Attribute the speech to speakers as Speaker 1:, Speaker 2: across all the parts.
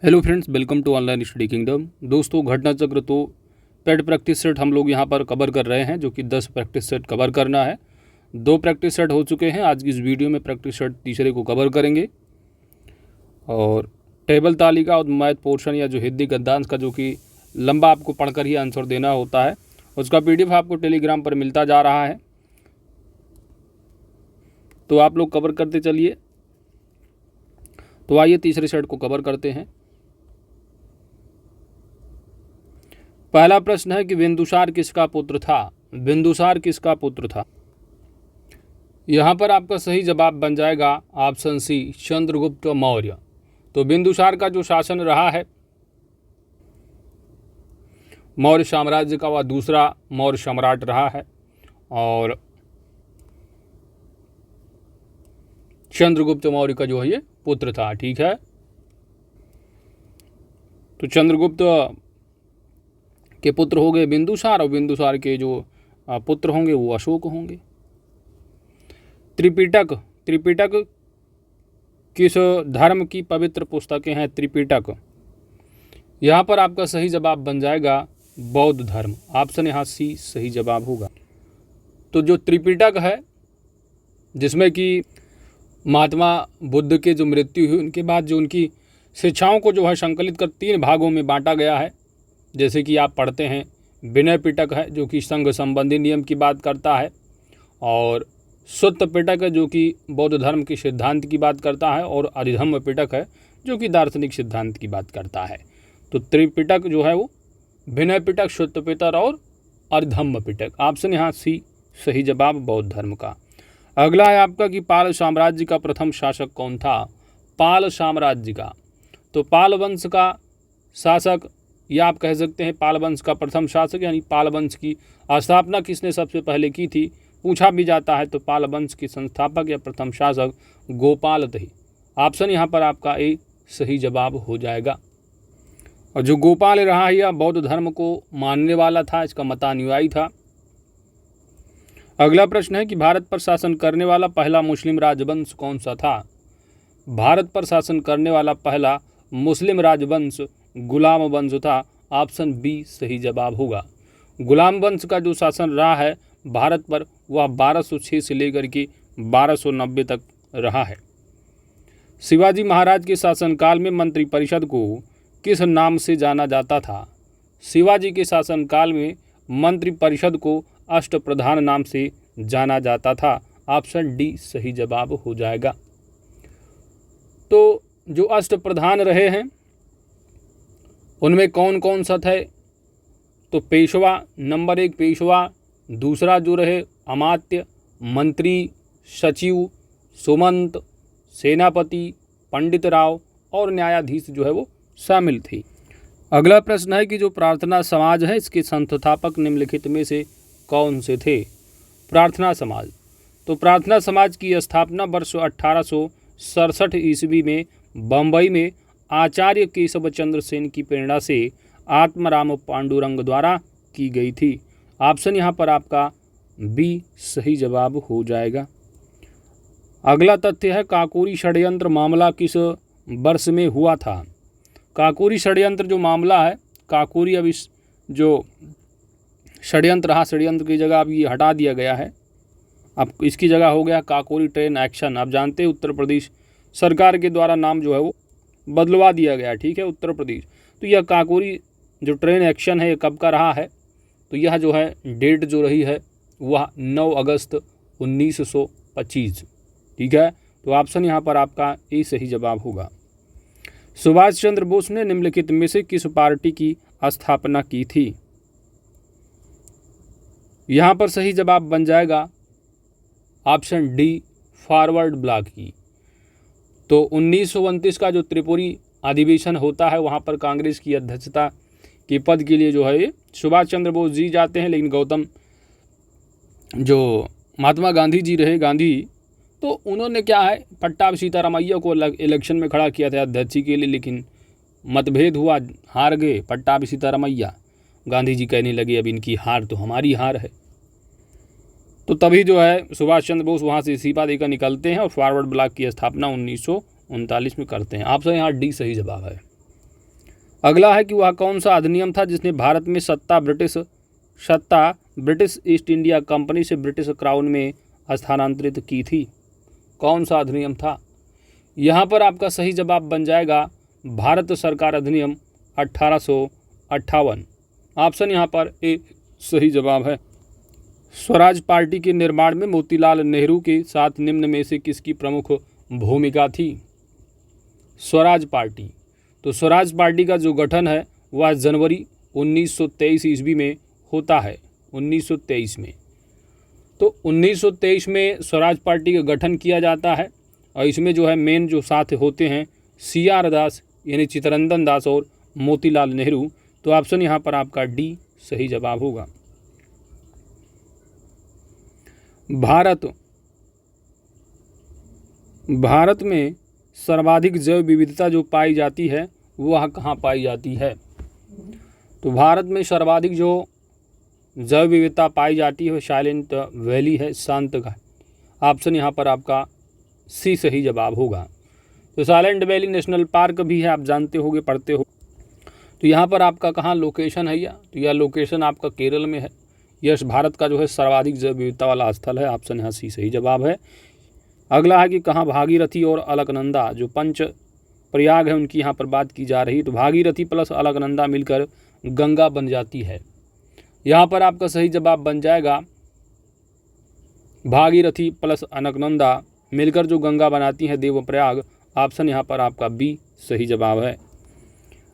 Speaker 1: Hello friends, welcome to online study kingdom. दोस्तों, घटना चक्र तो पेड प्रैक्टिस सेट हम लोग यहाँ पर कवर कर रहे हैं, जो कि 10 प्रैक्टिस सेट कवर करना है। 2 प्रैक्टिस सेट हो चुके हैं। आज की इस वीडियो में प्रैक्टिस सेट तीसरे को कवर करेंगे और टेबल तालिका और मैथ पोर्शन या जो हिंदी गद्यांश का, जो कि लंबा आपको पढ़कर ही आंसर देना होता है, उसका PDF आपको टेलीग्राम पर मिलता जा रहा है। तो आप लोग कवर करते चलिए। तो आइए तीसरे सेट को कवर करते हैं। पहला प्रश्न है कि बिंदुसार किसका पुत्र था। बिंदुसार किसका पुत्र था। यहाँ पर आपका सही जवाब बन जाएगा ऑप्शन सी, चंद्रगुप्त मौर्य। तो बिंदुसार का जो शासन रहा है मौर्य साम्राज्य का, वह दूसरा मौर्य सम्राट रहा है और चंद्रगुप्त मौर्य का जो है ये पुत्र था। ठीक है, तो चंद्रगुप्त के पुत्र हो गए बिंदुसार और बिंदुसार के जो पुत्र होंगे वो अशोक होंगे। त्रिपिटक, त्रिपिटक किस धर्म की पवित्र पुस्तकें हैं। त्रिपिटक, यहाँ पर आपका सही जवाब बन जाएगा बौद्ध धर्म। ऑप्शन यहाँ सी सही जवाब होगा। तो जो त्रिपिटक है, जिसमें कि महात्मा बुद्ध के जो मृत्यु हुई उनके बाद जो उनकी शिक्षाओं को जो है संकलित कर 3 भागों में बांटा गया है। जैसे कि आप पढ़ते हैं, विनय पिटक है जो कि संघ संबंधी नियम की बात करता है, और सुत्त पिटक है जो कि बौद्ध धर्म के सिद्धांत की बात करता है, और अरिधम्म पिटक है जो कि दार्शनिक सिद्धांत की बात करता है। तो त्रिपिटक जो है वो विनय पिटक, सुत्त पिटक और अरिधम्म पिटक। ऑप्शन यहाँ सी सही जवाब बौद्ध धर्म का। अगला है आपका कि पाल साम्राज्य का प्रथम शासक कौन था। पाल साम्राज्य का, तो पाल वंश का शासक, या आप कह सकते हैं पाल वंश का प्रथम शासक, यानी पाल वंश की स्थापना किसने सबसे पहले की थी, पूछा भी जाता है। तो पाल वंश के संस्थापक या प्रथम शासक गोपाल थे। ऑप्शन यहाँ पर आपका ए सही जवाब हो जाएगा। और जो गोपाल रहा है यह बौद्ध धर्म को मानने वाला था, इसका मतानुयायी था। अगला प्रश्न है कि भारत पर शासन करने वाला पहला मुस्लिम राजवंश कौन सा था। भारत पर शासन करने वाला पहला मुस्लिम राजवंश गुलाम वंश था। ऑप्शन बी सही जवाब होगा। गुलाम वंश का जो शासन रहा है भारत पर, वह 1206 से लेकर के 1290 तक रहा है। शिवाजी महाराज के शासनकाल में मंत्रिपरिषद को किस नाम से जाना जाता था। शिवाजी के शासनकाल में मंत्रिपरिषद को अष्टप्रधान नाम से जाना जाता था। ऑप्शन डी सही जवाब हो जाएगा। तो जो अष्टप्रधान रहे हैं उनमें कौन कौन सा थे। तो पेशवा, नंबर 1 पेशवा, दूसरा जो रहे अमात्य, मंत्री, सचिव, सुमंत, सेनापति, पंडित राव और न्यायाधीश जो है वो शामिल थी। अगला प्रश्न है कि जो प्रार्थना समाज है इसके संस्थापक निम्नलिखित में से कौन से थे। प्रार्थना समाज, तो प्रार्थना समाज की स्थापना वर्ष 1867 ईस्वी में बम्बई में आचार्य केशव चंद्र सेन की प्रेरणा से आत्माराम पांडुरंग द्वारा की गई थी। ऑप्शन यहाँ पर आपका बी सही जवाब हो जाएगा। अगला तथ्य है काकोरी षड्यंत्र मामला किस वर्ष में हुआ था। काकोरी षड्यंत्र जो मामला है, काकोरी अब इस जो षड्यंत्र रहा, षड्यंत्र की जगह अब ये हटा दिया गया है, अब इसकी जगह हो गया काकोरी ट्रेन एक्शन। आप जानते हैं उत्तर प्रदेश सरकार के द्वारा नाम जो है वो बदलवा दिया गया। ठीक है, उत्तर प्रदेश। तो यह काकोरी जो ट्रेन एक्शन है ये कब का रहा है, तो यह जो है डेट जो रही है वह 9 अगस्त 1925। ठीक है, तो ऑप्शन यहाँ पर आपका ए सही जवाब होगा। सुभाष चंद्र बोस ने निम्नलिखित में से किस पार्टी की स्थापना की थी। यहाँ पर सही जवाब बन जाएगा ऑप्शन डी फॉरवर्ड ब्लॉक की। तो 1929 का जो त्रिपुरी अधिवेशन होता है वहाँ पर कांग्रेस की अध्यक्षता के पद के लिए जो है ये सुभाष चंद्र बोस जी जाते हैं, लेकिन गौतम जो महात्मा गांधी जी रहे, गांधी, तो उन्होंने क्या है पट्टाभी सीतारामैया को इलेक्शन में खड़ा किया था अध्यक्ष के लिए, लेकिन मतभेद हुआ, हार गए पट्टाभी सीतारामैया। गांधी जी कहने लगे अब इनकी हार तो हमारी हार है। तो तभी जो है सुभाष चंद्र बोस वहाँ से इस्तीफा देकर निकलते हैं और फॉरवर्ड ब्लॉक की स्थापना 1939 में करते हैं। ऑप्शन यहाँ डी सही जवाब है। अगला है कि वह कौन सा अधिनियम था जिसने भारत में सत्ता ब्रिटिश ईस्ट इंडिया कंपनी से ब्रिटिश क्राउन में स्थानांतरित की थी। कौन सा अधिनियम था? यहाँ पर आपका सही जवाब बन जाएगा भारत सरकार अधिनियम 1858। ऑप्शन यहाँ पर ए सही जवाब है। स्वराज पार्टी के निर्माण में मोतीलाल नेहरू के साथ निम्न में से किसकी प्रमुख भूमिका थी? स्वराज पार्टी। तो स्वराज पार्टी का जो गठन है वह जनवरी 1923 ईस्वी में होता है। 1923 में, तो 1923 में स्वराज पार्टी का गठन किया जाता है और इसमें जो है मेन जो साथ होते हैं CR दास यानी चित्तरंजन दास और मोतीलाल नेहरू। तो ऑप्शन यहाँ पर आपका डी सही जवाब होगा। भारत में सर्वाधिक जैव विविधता जो पाई जाती है वह कहाँ पाई जाती है? तो भारत में सर्वाधिक जो जैव विविधता पाई जाती है वह साइलेंट वैली है, शांत का। ऑप्शन यहाँ पर आपका सी सही जवाब होगा। तो साइलेंट वैली नेशनल पार्क भी है, आप जानते होंगे, पढ़ते हो। तो यहाँ पर आपका कहाँ लोकेशन है? तो यह लोकेशन आपका केरल में है। यह भारत का जो है सर्वाधिक जैव विविधता वाला स्थल है। ऑप्शन यहाँ सी सही जवाब है। अगला है कि कहाँ भागीरथी और अलकनंदा जो पंच प्रयाग है उनकी यहाँ पर बात की जा रही है। तो भागीरथी प्लस अलकनंदा मिलकर गंगा बन जाती है। यहाँ पर आपका सही जवाब बन जाएगा भागीरथी प्लस अलकनंदा मिलकर जो गंगा बनाती है देवप्रयाग। ऑप्शन यहाँ पर आपका बी सही जवाब है।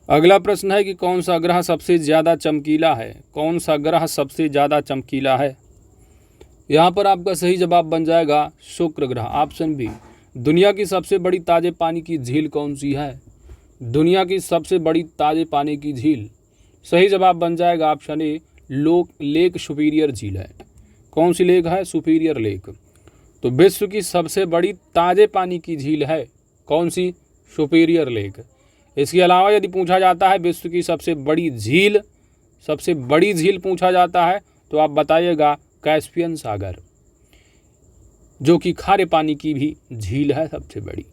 Speaker 1: अगला प्रश्न है कि कौन सा ग्रह सबसे ज़्यादा चमकीला है? कौन सा ग्रह सबसे ज़्यादा चमकीला है? यहाँ पर आपका सही जवाब बन जाएगा शुक्र ग्रह। Option B. दुनिया की सबसे बड़ी ताज़े पानी की झील कौन सी है? दुनिया की सबसे बड़ी ताज़े पानी की झील, सही जवाब बन जाएगा ऑप्शन ए लेक सुपीरियर झील है। कौन सी लेक है? Superior lake. तो विश्व की सबसे बड़ी ताज़े पानी की झील है कौन सी? Superior lake. इसके अलावा यदि पूछा जाता है विश्व की सबसे बड़ी झील पूछा जाता है तो आप बताइएगा कैस्पियन सागर, जो कि खारे पानी की भी झील है सबसे बड़ी।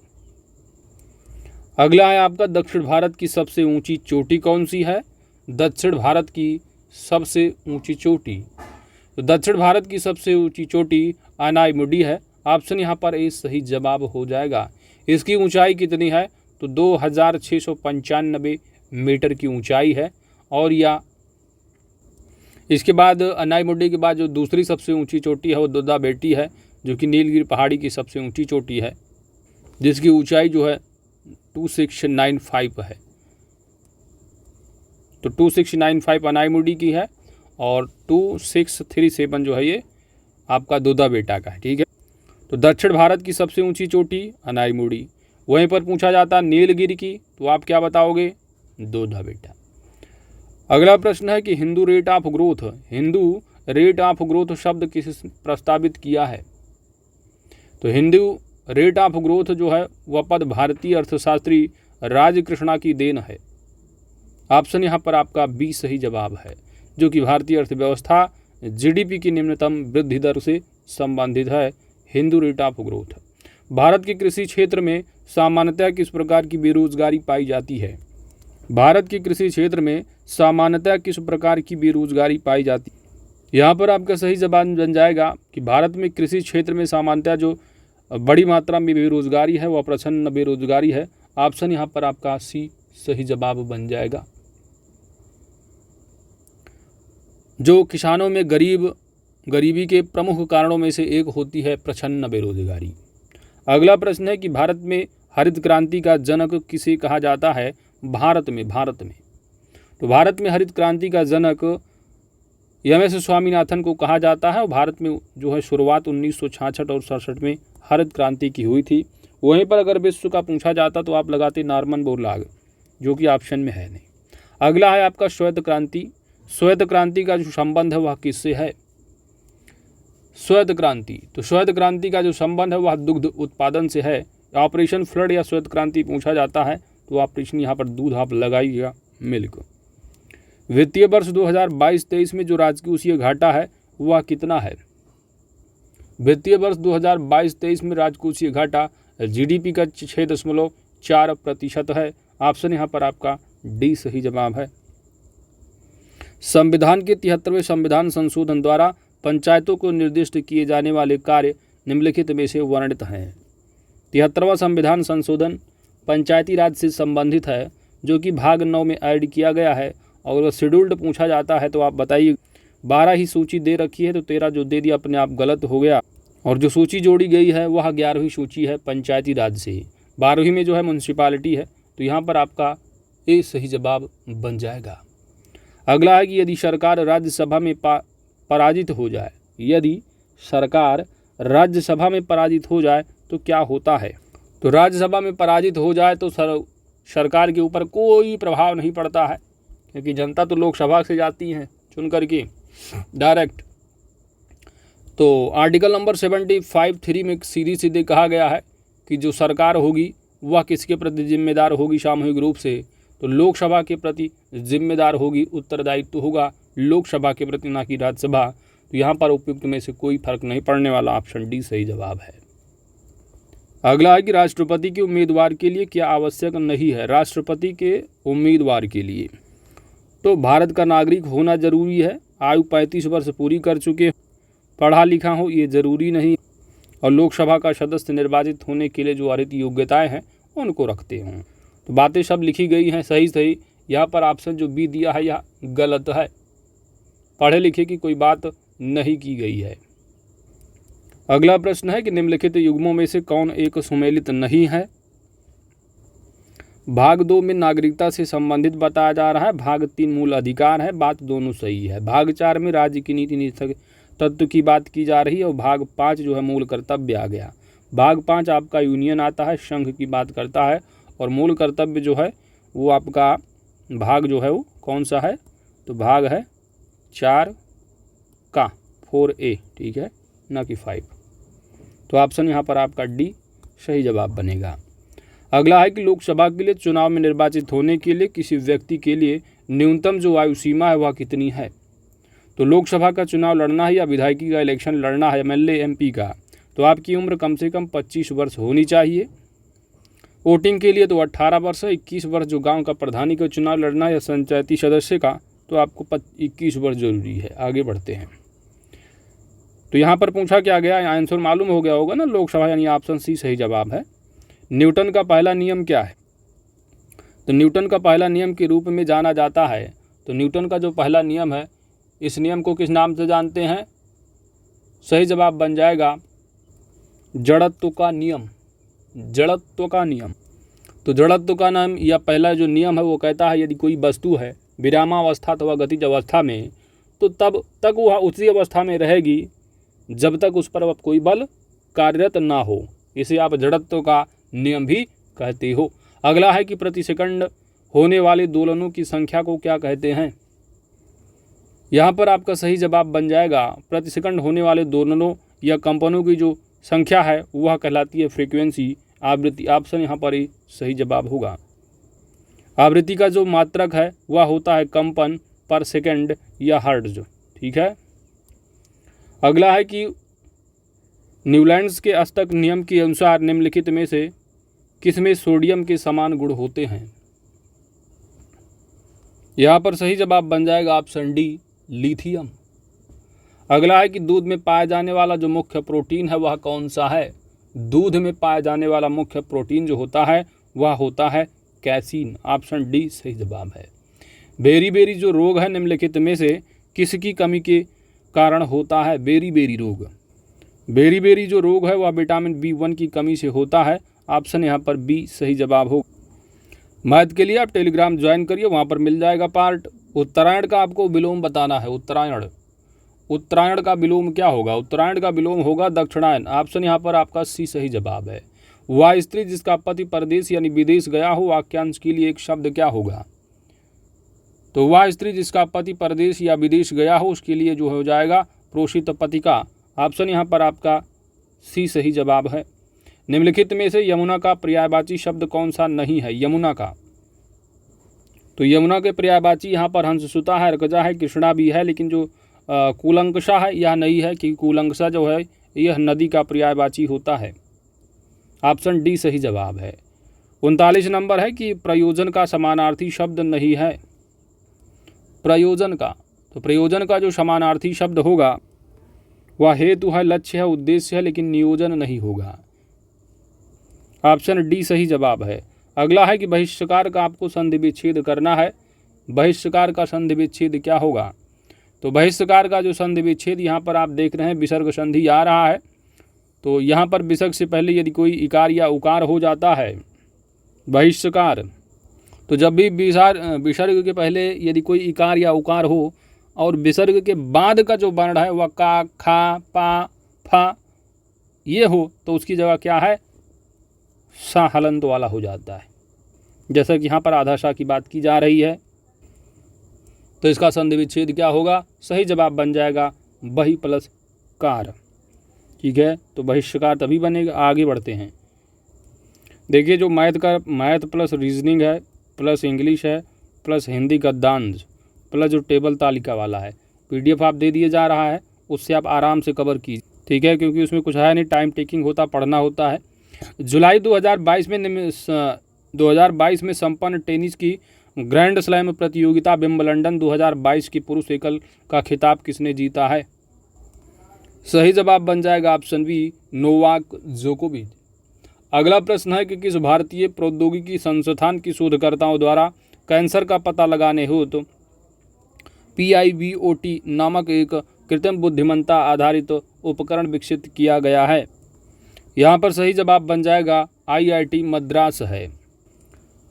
Speaker 1: अगला है आपका दक्षिण भारत की सबसे ऊंची चोटी कौन सी है? दक्षिण भारत की सबसे ऊंची चोटी, तो दक्षिण भारत की सबसे ऊंची चोटी अनाईमुडी है। ऑप्शन यहाँ पर ए सही जवाब हो जाएगा। इसकी ऊंचाई कितनी है? तो 2695 मीटर की ऊंचाई है। और या इसके बाद अनाईमुडी के बाद जो दूसरी सबसे ऊंची चोटी है वो दोदा बेटी है, जो कि नीलगिरी पहाड़ी की सबसे ऊंची चोटी है, जिसकी ऊंचाई जो है 2695 है। तो 2695 अनाईमुडी की है और 2637 जो है ये आपका दोदा बेटा का है। ठीक है, तो दक्षिण भारत की सबसे ऊंची चोटी अनाईमुडी। वहीं पर पूछा जाता नीलगिरी की, तो आप क्या बताओगे? दोदा बेटा। अगला प्रश्न है कि हिंदू रेट ऑफ ग्रोथ शब्द किस प्रस्तावित किया है? तो हिंदू रेट ऑफ ग्रोथ जो है वह पद भारतीय अर्थशास्त्री राज कृष्णा की देन है। ऑप्शन यहाँ पर आपका बी सही जवाब है, जो कि भारतीय अर्थव्यवस्था GDP की निम्नतम वृद्धि दर से संबंधित है। Hindu rate of growth. Bharat के कृषि क्षेत्र में सामान्यतः किस प्रकार की बेरोजगारी पाई जाती है? भारत के कृषि क्षेत्र में सामान्यतः किस प्रकार की बेरोजगारी पाई जाती है? यहाँ पर आपका सही जवाब बन जाएगा कि भारत में कृषि क्षेत्र में सामान्यतः जो बड़ी मात्रा में बेरोजगारी है वह प्रच्छन्न बेरोजगारी है। ऑप्शन यहाँ पर आपका सी सही जवाब बन जाएगा। जो किसानों में गरीबी के प्रमुख कारणों में से एक होती है प्रच्छन्न बेरोजगारी। अगला प्रश्न है कि भारत में हरित क्रांति का जनक किसे कहा जाता है? भारत में तो भारत में हरित क्रांति का जनक MS स्वामीनाथन को कहा जाता है। और भारत में जो है शुरुआत 1966 और 67 में हरित क्रांति की हुई थी। वहीं पर अगर विश्व का पूछा जाता तो आप लगाते नॉर्मन बोरलॉग, जो कि ऑप्शन में है नहीं। अगला है आपका श्वेत क्रांति। श्वेत क्रांति का जो संबंध है वह किससे है? श्वेत क्रांति, तो श्वेत क्रांति का जो संबंध है वह दुग्ध उत्पादन से है। ऑपरेशन फ्लड या श्वेत क्रांति पूछा जाता है तो ऑपरेशन यहाँ पर दूध आप लगाइएगा, मिल्क। वित्तीय वर्ष 2022-23 में जो राजकोषीय घाटा है वह कितना है? वित्तीय वर्ष 2022-23 में राजकोषीय घाटा GDP का 6.4% है। ऑप्शन यहाँ पर आपका डी सही जवाब है। संविधान के 73वें संविधान संशोधन द्वारा पंचायतों को निर्दिष्ट किए जाने वाले कार्य निम्नलिखित में से वर्णित हैं। 73वां संविधान संशोधन पंचायती राज से संबंधित है, जो कि भाग 9 में ऐड किया गया है। और अगर शेड्यूल्ड पूछा जाता है तो आप बताइए, 12 ही सूची दे रखी है तो 13 जो दे दिया अपने आप गलत हो गया। और जो सूची जोड़ी गई है वह 11वीं सूची है पंचायती राज से। 12वीं में जो है म्यूनसिपालिटी है, तो यहाँ पर आपका ए सही जवाब बन जाएगा। अगला है कि यदि सरकार राज्यसभा में पराजित हो जाए, यदि सरकार राज्यसभा में पराजित हो जाए तो क्या होता है। तो राज्यसभा में पराजित हो जाए तो सरकार के ऊपर कोई प्रभाव नहीं पड़ता है, क्योंकि जनता तो लोकसभा से जाती है चुन करके डायरेक्ट। तो आर्टिकल नंबर 75(3) में सीधे सीधे कहा गया है कि जो सरकार होगी वह किसके प्रति जिम्मेदार होगी सामूहिक रूप से, तो लोकसभा के प्रति जिम्मेदार होगी, उत्तरदायित्व होगा लोकसभा के प्रति, ना कि राज्यसभा। तो यहाँ पर उपयुक्त में से कोई फर्क नहीं पड़ने वाला, ऑप्शन डी सही जवाब है। अगला है कि राष्ट्रपति के उम्मीदवार के लिए क्या आवश्यक नहीं है। राष्ट्रपति के उम्मीदवार के लिए तो भारत का नागरिक होना जरूरी है, आयु 35 वर्ष पूरी कर चुके, पढ़ा लिखा हो ये जरूरी नहीं, और लोकसभा का सदस्य निर्वाचित होने के लिए जो अर्हत योग्यताएं हैं उनको रखते हों। तो बातें सब लिखी गई हैं सही सही। यहाँ पर ऑप्शन जो बी दिया है यह गलत है, पढ़े लिखे की कोई बात नहीं की गई है। अगला प्रश्न है कि निम्नलिखित युग्मों में से कौन एक सुमेलित नहीं है। भाग 2 में नागरिकता से संबंधित बताया जा रहा है, भाग 3 मूल अधिकार है, बात दोनों सही है। भाग 4 में राज्य की नीति निष्ठा तत्व की बात की जा रही है, और भाग 5 जो है मूल कर्तव्य आ गया। भाग 5 आपका यूनियन आता है, संघ की बात करता है, और मूल कर्तव्य जो है वो आपका भाग जो है वो कौन सा है, तो भाग है 4 का 4A, ठीक है, ना कि 5। तो ऑप्शन यहाँ पर आपका डी सही जवाब बनेगा। अगला है कि लोकसभा के लिए चुनाव में निर्वाचित होने के लिए किसी व्यक्ति के लिए न्यूनतम जो आयु सीमा है वह कितनी है। तो लोकसभा का चुनाव लड़ना है या विधायकी का इलेक्शन लड़ना है, MLA MP का, तो आपकी उम्र कम से कम 25 वर्ष होनी चाहिए। वोटिंग के लिए तो 18 वर्ष है। 21 वर्ष जो गांव का प्रधानी का चुनाव लड़ना है या पंचायती सदस्य का, तो आपको 21 वर्ष जरूरी है। आगे बढ़ते हैं। तो यहाँ पर पूछा क्या गया, आंसर मालूम हो गया होगा ना, लोकसभा, यानी ऑप्शन सी सही जवाब है। न्यूटन का पहला नियम क्या है। तो न्यूटन का पहला नियम के रूप में जाना जाता है। तो न्यूटन का जो पहला नियम है, इस नियम को किस नाम से जानते हैं। सही जवाब बन जाएगा जड़त्व का नियम। जड़त्व का नियम। तो जड़त्व का नियम या पहला जो नियम है वो कहता है यदि कोई वस्तु है विरामावस्था अथवा गतिज अवस्था में, तो तब तक वह उसी अवस्था में रहेगी जब तक उस पर कोई बल कार्यरत ना हो। इसे आप जड़त्व का नियम भी कहते हो। अगला है कि प्रति सेकंड होने वाले दोलनों की संख्या को क्या कहते हैं। यहाँ पर आपका सही जवाब बन जाएगा प्रति सेकंड होने वाले दोलनों या कंपनों की जो संख्या है वह कहलाती है फ्रीक्वेंसी, आवृत्ति। ऑप्शन यहाँ पर ही सही जवाब होगा। आवृत्ति का जो मात्रक है वह होता है कंपन पर सेकंड या हर्ट्ज, ठीक है। अगला है कि न्यूलैंड्स के अष्टक नियम के अनुसार निम्नलिखित में से किसमें सोडियम के समान गुण होते हैं। यहाँ पर सही जवाब बन जाएगा ऑप्शन डी लिथियम। अगला है कि दूध में पाया जाने वाला जो मुख्य प्रोटीन है वह कौन सा है। दूध में पाया जाने वाला मुख्य प्रोटीन जो होता है वह होता है कैसीन। ऑप्शन डी सही जवाब है। बेरी जो रोग है निम्नलिखित में से किसकी कमी के कारण होता है। बेरी रोग। बेरी जो रोग है वह विटामिन B1 की कमी से होता है। ऑप्शन यहाँ पर बी सही जवाब हो। मैथ के लिए आप टेलीग्राम ज्वाइन करिए, वहाँ पर मिल जाएगा पार्ट। उत्तरायण का आपको विलोम बताना है। उत्तरायण का विलोम क्या होगा। उत्तरायण का विलोम होगा दक्षिणायन। ऑप्शन यहाँ पर आपका सी सही जवाब है। वह स्त्री जिसका पति परदेश यानी विदेश गया हो, वाक्यांश के लिए एक शब्द क्या होगा। तो वह स्त्री जिसका पति परदेश या विदेश गया हो उसके लिए जो हो जाएगा प्रोषित पतिका। ऑप्शन यहाँ पर आपका सी सही जवाब है। निम्नलिखित में से यमुना का पर्यायवाची शब्द कौन सा नहीं है। यमुना का, तो यमुना के पर्यायवाची यहाँ पर हंससुता है, अर्कजा है, कृष्णा भी है, लेकिन जो कूलंकषा है यह नहीं है, कि कूलंकषा जो है यह नदी का पर्यायवाची होता है। ऑप्शन डी सही जवाब है। 39 नंबर है कि प्रयोजन का समानार्थी शब्द नहीं है। प्रयोजन का, तो प्रयोजन का जो समानार्थी शब्द होगा वह हेतु है, लक्ष्य है, उद्देश्य है, लेकिन नियोजन नहीं होगा। ऑप्शन डी सही जवाब है। अगला है कि बहिष्कार का आपको संधि विच्छेद करना है। बहिष्कार का संधि विच्छेद क्या होगा? तो बहिष्कार का जो संधि विच्छेद यहाँ पर आप देख रहे हैं विसर्ग संधि आ रहा है, तो यहाँ पर विसर्ग से पहले यदि कोई इकार या उकार हो जाता है बहिष्कार, तो जब भी विसर्ग के पहले यदि कोई इकार या उकार हो और विसर्ग के बाद का जो वर्ण है वह का, खा, पा, फा ये हो, तो उसकी जगह क्या है? सा हलंत वाला हो जाता है। जैसा कि यहाँ पर आधा सा की बात की जा रही है, तो इसका संधि विच्छेद क्या होगा? सही जवाब बन जाएगा बहि प्लस कार। ठीक है, तो बहिष्कार तभी बनेगा। आगे बढ़ते हैं। देखिए, जो मैथ प्लस रीजनिंग है, प्लस इंग्लिश है, प्लस हिंदी गद्यांश, प्लस जो टेबल तालिका वाला है, PDF आप दे दिए जा रहा है, उससे आप आराम से कवर कीजिए। ठीक है, क्योंकि उसमें कुछ है नहीं, टाइम टेकिंग होता, पढ़ना होता है। जुलाई 2022 में संपन्न टेनिस की ग्रैंड स्लैम प्रतियोगिता विंबलडन 2022 की पुरुष एकल का खिताब किसने जीता है? सही जवाब बन जाएगा ऑप्शन बी, नोवाक जोकोविच। अगला प्रश्न है कि किस भारतीय प्रौद्योगिकी संस्थान की शोधकर्ताओं द्वारा कैंसर का पता लगाने हेतु PIVOT नामक एक कृत्रिम बुद्धिमत्ता आधारित उपकरण विकसित किया गया है? यहाँ पर सही जवाब बन जाएगा IIT मद्रास है।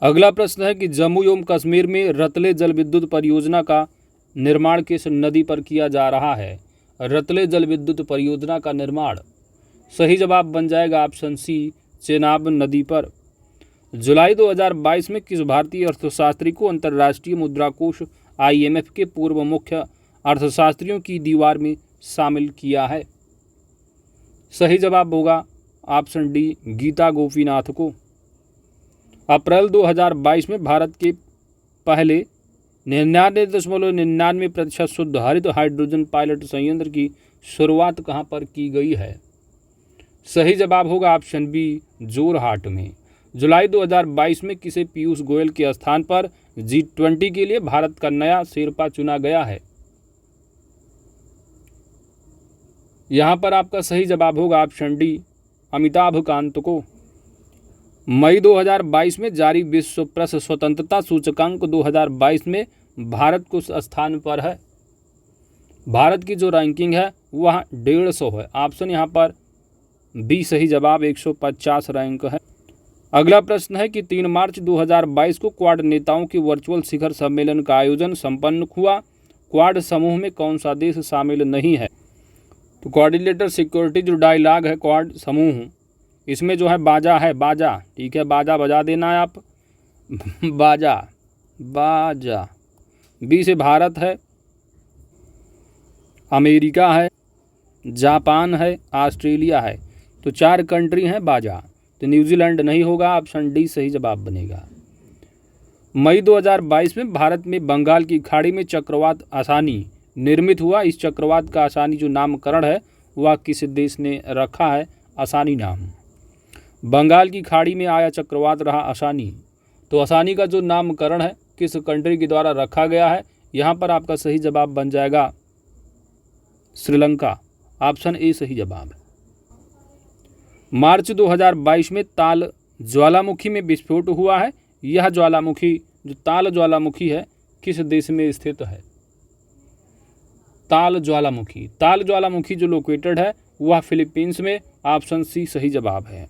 Speaker 1: अगला प्रश्न है कि जम्मू एवं कश्मीर में रतले जल विद्युत परियोजना का निर्माण किस नदी पर किया जा रहा है? रतले जल विद्युत परियोजना का निर्माण, सही जवाब बन जाएगा ऑप्शन सी, चेनाब नदी पर। जुलाई 2022 में किस भारतीय अर्थशास्त्री को अंतर्राष्ट्रीय मुद्रा कोष IMF के पूर्व मुख्य अर्थशास्त्रियों की दीवार में शामिल किया है? सही जवाब होगा ऑप्शन डी, गीता गोपीनाथ को। अप्रैल 2022 में भारत के पहले 99.99% शुद्ध हरित हाइड्रोजन पायलट संयंत्र की शुरुआत कहाँ पर की गई है? सही जवाब होगा ऑप्शन बी, जोरहाट में। जुलाई 2022 में किसे पीयूष गोयल के स्थान पर G20 के लिए भारत का नया शेरपा चुना गया है? यहाँ पर आपका सही जवाब होगा ऑप्शन डी, अमिताभ कांत को। मई 2022 में जारी विश्व प्रेस स्वतंत्रता सूचकांक 2022 में भारत कुछ स्थान पर है? भारत की जो रैंकिंग है वह 150 है। ऑप्शन यहाँ पर बी सही जवाब, 150 रैंक है। अगला प्रश्न है कि 3 मार्च 2022 को क्वाड नेताओं के वर्चुअल शिखर सम्मेलन का आयोजन संपन्न हुआ। क्वाड समूह में कौन सा देश शामिल नहीं है? तो कोऑर्डिनेटर सिक्योरिटी जो डायलॉग है क्वाड समूह, इसमें जो है बाजा है, बाजा। ठीक है, बाजा बजा देना है आप, बाजा बाजा। बी से भारत है, अमेरिका है, जापान है, ऑस्ट्रेलिया है, तो 4 कंट्री हैं बाजा, तो न्यूजीलैंड नहीं होगा। ऑप्शन डी सही जवाब बनेगा। मई 2022 में भारत में बंगाल की खाड़ी में चक्रवात आसानी निर्मित हुआ। इस चक्रवात का आसानी जो नामकरण है वह किस देश ने रखा है? आसानी नाम। बंगाल की खाड़ी में आया चक्रवात रहा आसानी, तो आसानी का जो नामकरण है किस कंट्री के द्वारा रखा गया है? यहाँ पर आपका सही जवाब बन जाएगा श्रीलंका। ऑप्शन ए सही जवाब। मार्च 2022 में ताल ज्वालामुखी में विस्फोट हुआ है। यह ज्वालामुखी जो ताल ज्वालामुखी है किस देश में स्थित है? ताल ज्वालामुखी जो लोकेटेड है वह फिलीपींस में। ऑप्शन सी सही जवाब है।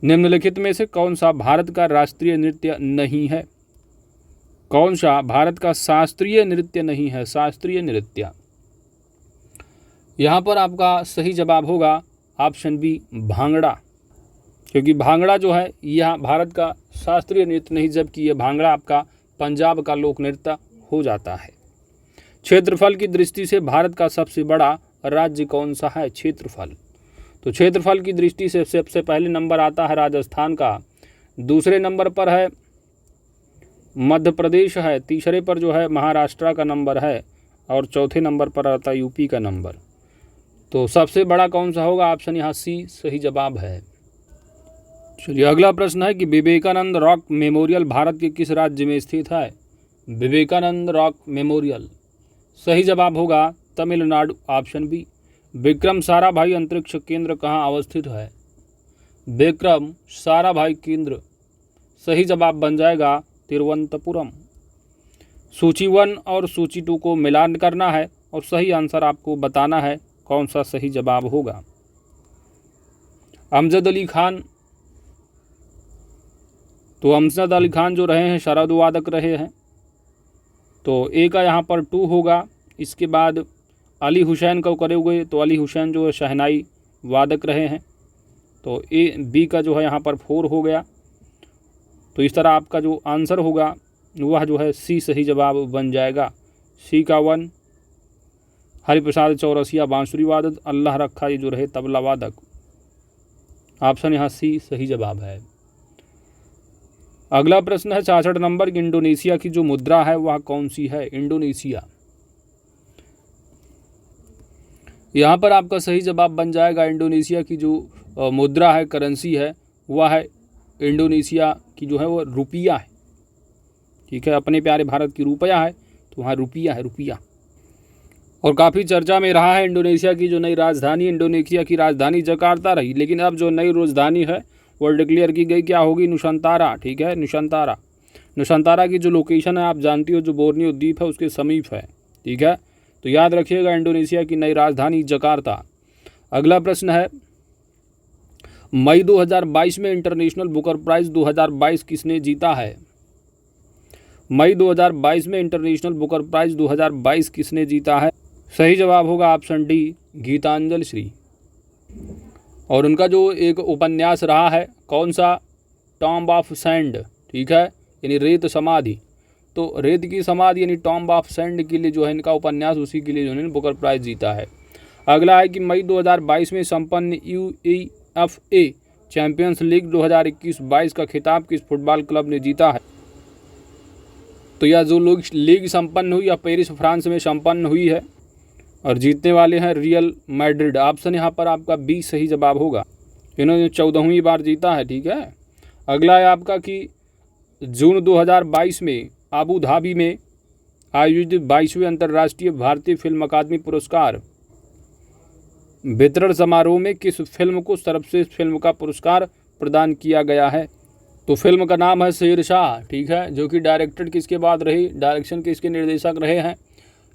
Speaker 1: निम्नलिखित में से कौन सा भारत का राष्ट्रीय नृत्य नहीं है? कौन सा भारत का शास्त्रीय नृत्य नहीं है? शास्त्रीय नृत्य, यहाँ पर आपका सही जवाब होगा ऑप्शन बी, भांगड़ा। क्योंकि भांगड़ा जो है यह भारत का शास्त्रीय नृत्य नहीं, जबकि यह भांगड़ा आपका पंजाब का लोक नृत्य हो जाता है। क्षेत्रफल की दृष्टि से भारत का सबसे बड़ा राज्य कौन सा है? क्षेत्रफल, तो क्षेत्रफल की दृष्टि से सबसे पहले नंबर आता है राजस्थान का, दूसरे नंबर पर है मध्य प्रदेश है, तीसरे पर जो है महाराष्ट्र का नंबर है, और चौथे नंबर पर आता है यूपी का नंबर। तो सबसे बड़ा कौन सा होगा? ऑप्शन यहाँ सी सही जवाब है। चलिए अगला प्रश्न है कि विवेकानंद रॉक मेमोरियल भारत के किस राज्य में स्थित है। विवेकानंद रॉक मेमोरियल, सही जवाब होगा तमिलनाडु, ऑप्शन बी। विक्रम साराभाई अंतरिक्ष केंद्र कहाँ अवस्थित है। विक्रम साराभाई केंद्र, सही जवाब बन जाएगा तिरुवनंतपुरम। सूची 1 और सूची 2 को मिलान करना है और सही आंसर आपको बताना है कौन सा सही जवाब होगा। अमजद अली खान, तो अमजद अली खान जो रहे हैं शरद वादक रहे हैं, तो ए का यहाँ पर 2 होगा। इसके बाद अली हुसैन को करे हुए, तो अली हुसैन जो है शहनाई वादक रहे हैं, तो ए बी का जो है यहाँ पर 4 हो गया। तो इस तरह आपका जो आंसर होगा वह जो है सी सही जवाब बन जाएगा। सी का 1 हरिप्रसाद चौरसिया बांसुरी वादक, अल्लाह रखा ये जो रहे तबला वादक। ऑप्शन यहाँ सी सही जवाब है। अगला प्रश्न है 66 नंबर की, इंडोनेशिया की जो मुद्रा है वह कौन सी है। इंडोनेशिया, यहाँ पर आपका सही जवाब बन जाएगा इंडोनेशिया की जो मुद्रा है, करेंसी है, वह है इंडोनेशिया की जो है वो रुपया है। ठीक है, अपने प्यारे भारत की रुपया है तो वहाँ रुपया है, रुपया। और काफ़ी चर्चा में रहा है इंडोनेशिया की जो नई राजधानी, इंडोनेशिया की राजधानी जकार्ता रही, लेकिन अब जो नई राजधानी है वो डिक्लेयर की गई, क्या होगी, नुसंतारा। ठीक है, नुसंतारा। नुसंतारा की जो लोकेशन है आप जानती हो, जो बोर्नियो द्वीप है उसके समीप है। ठीक है, तो याद रखिएगा इंडोनेशिया की नई राजधानी जकार्ता। अगला प्रश्न है मई 2022 में इंटरनेशनल बुकर प्राइज़ 2022 किसने जीता है। मई 2022 में इंटरनेशनल बुकर प्राइज़ 2022 किसने जीता है। सही जवाब होगा ऑप्शन डी, गीतांजलि श्री। और उनका जो एक उपन्यास रहा है कौन सा, टॉम्ब ऑफ सैंड। ठीक है, यानी रेत समाधि। तो रेत की समाधि यानी टॉम्ब ऑफ सैंड के लिए जो है इनका उपन्यास, उसी के लिए जो है बुकर प्राइज़ जीता है। अगला है कि मई 2022 में संपन्न UEFA चैंपियंस लीग 2021-22 का खिताब किस फुटबॉल क्लब ने जीता है। तो यह जो लीग संपन्न हुई या पेरिस फ्रांस में संपन्न हुई है और जीतने वाले हैं रियल मैड्रिड। ऑप्शन यहाँ पर आपका बी सही जवाब होगा, इन्होंने 14वीं बार जीता है। ठीक है, अगला है आपका कि जून 2022 में आबू धाबी में आयोजित 22वें अंतर्राष्ट्रीय भारतीय फिल्म अकादमी पुरस्कार वितरण समारोह में किस फिल्म को सर्वश्रेष्ठ फिल्म का पुरस्कार प्रदान किया गया है। तो फिल्म का नाम है शेरशाह। ठीक है, जो कि डायरेक्टेड किसके बाद रही, डायरेक्शन किसके निर्देशक रहे हैं,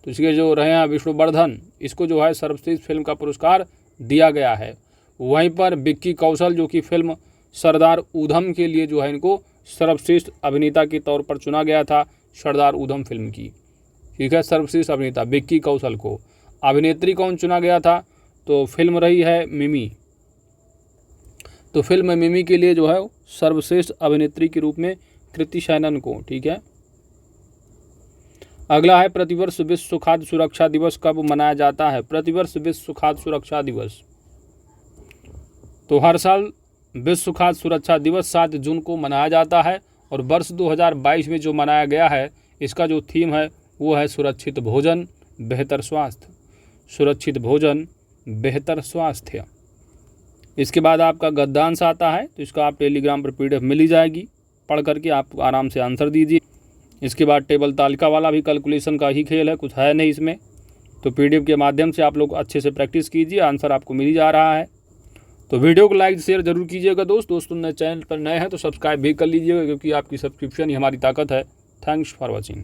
Speaker 1: तो इसके जो रहे हैं विष्णुवर्धन। इसको जो है सर्वश्रेष्ठ फिल्म का पुरस्कार दिया गया है। वहीं पर विक्की कौशल जो कि फिल्म सरदार ऊधम के लिए जो है इनको सर्वश्रेष्ठ अभिनेता के तौर पर चुना गया था, सरदार ऊधम फिल्म की। ठीक है, सर्वश्रेष्ठ अभिनेता विक्की कौशल को। अभिनेत्री कौन चुना गया था, तो फिल्म रही है मिमी। तो फिल्म मिमी के लिए जो है सर्वश्रेष्ठ अभिनेत्री के रूप में कृति सैनन को। ठीक है, अगला है प्रतिवर्ष विश्व खाद्य सुरक्षा दिवस कब मनाया जाता है। प्रतिवर्ष विश्व खाद्य सुरक्षा दिवस, तो हर साल विश्व खाद्य सुरक्षा दिवस 7 जून को मनाया जाता है। और वर्ष 2022 में जो मनाया गया है इसका जो थीम है वो है सुरक्षित भोजन बेहतर स्वास्थ्य। सुरक्षित भोजन बेहतर स्वास्थ्य। इसके बाद आपका गद्यांश आता है, तो इसका आप टेलीग्राम पर PDF मिल ही जाएगी, पढ़ करके आप आराम से आंसर दीजिए। इसके बाद टेबल तालिका वाला भी कैलकुलेशन का ही खेल है, कुछ है नहीं इसमें। तो PDF के माध्यम से आप लोग अच्छे से प्रैक्टिस कीजिए, आंसर आपको मिल ही जा रहा है। तो वीडियो को लाइक शेयर जरूर कीजिएगा दोस्तों ने चैनल पर नए हैं तो सब्सक्राइब भी कर लीजिएगा, क्योंकि आपकी सब्सक्रिप्शन ही हमारी ताकत है। Thanks for watching.